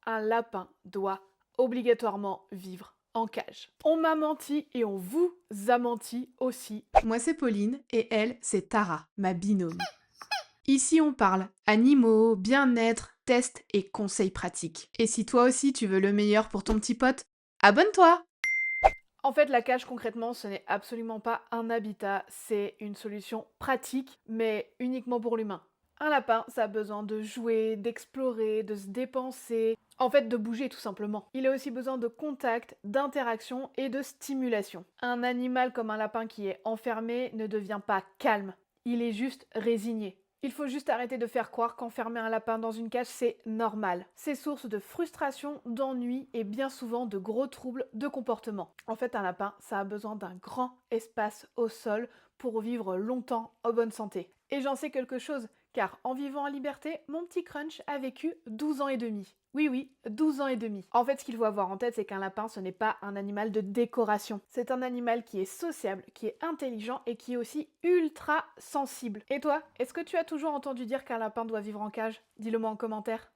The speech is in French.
un lapin doit obligatoirement vivre en cage. On m'a menti et on vous a menti aussi. Moi c'est Pauline et elle c'est Tara, ma binôme. Ici on parle animaux, bien-être, tests et conseils pratiques. Et si toi aussi tu veux le meilleur pour ton petit pote, abonne-toi! En fait, la cage, concrètement, ce n'est absolument pas un habitat, c'est une solution pratique, mais uniquement pour l'humain. Un lapin, ça a besoin de jouer, d'explorer, de se dépenser, en fait de bouger tout simplement. Il a aussi besoin de contact, d'interaction et de stimulation. Un animal comme un lapin qui est enfermé ne devient pas calme, il est juste résigné. Il faut juste arrêter de faire croire qu'enfermer un lapin dans une cage, c'est normal. C'est source de frustration, d'ennui et bien souvent de gros troubles de comportement. En fait, un lapin, ça a besoin d'un grand espace au sol pour vivre longtemps en bonne santé. Et j'en sais quelque chose, car en vivant en liberté, mon petit Crunch a vécu 12 ans et demi. Oui, oui, 12 ans et demi. En fait, ce qu'il faut avoir en tête, c'est qu'un lapin, ce n'est pas un animal de décoration. C'est un animal qui est sociable, qui est intelligent et qui est aussi ultra sensible. Et toi, est-ce que tu as toujours entendu dire qu'un lapin doit vivre en cage? Dis-le moi en commentaire.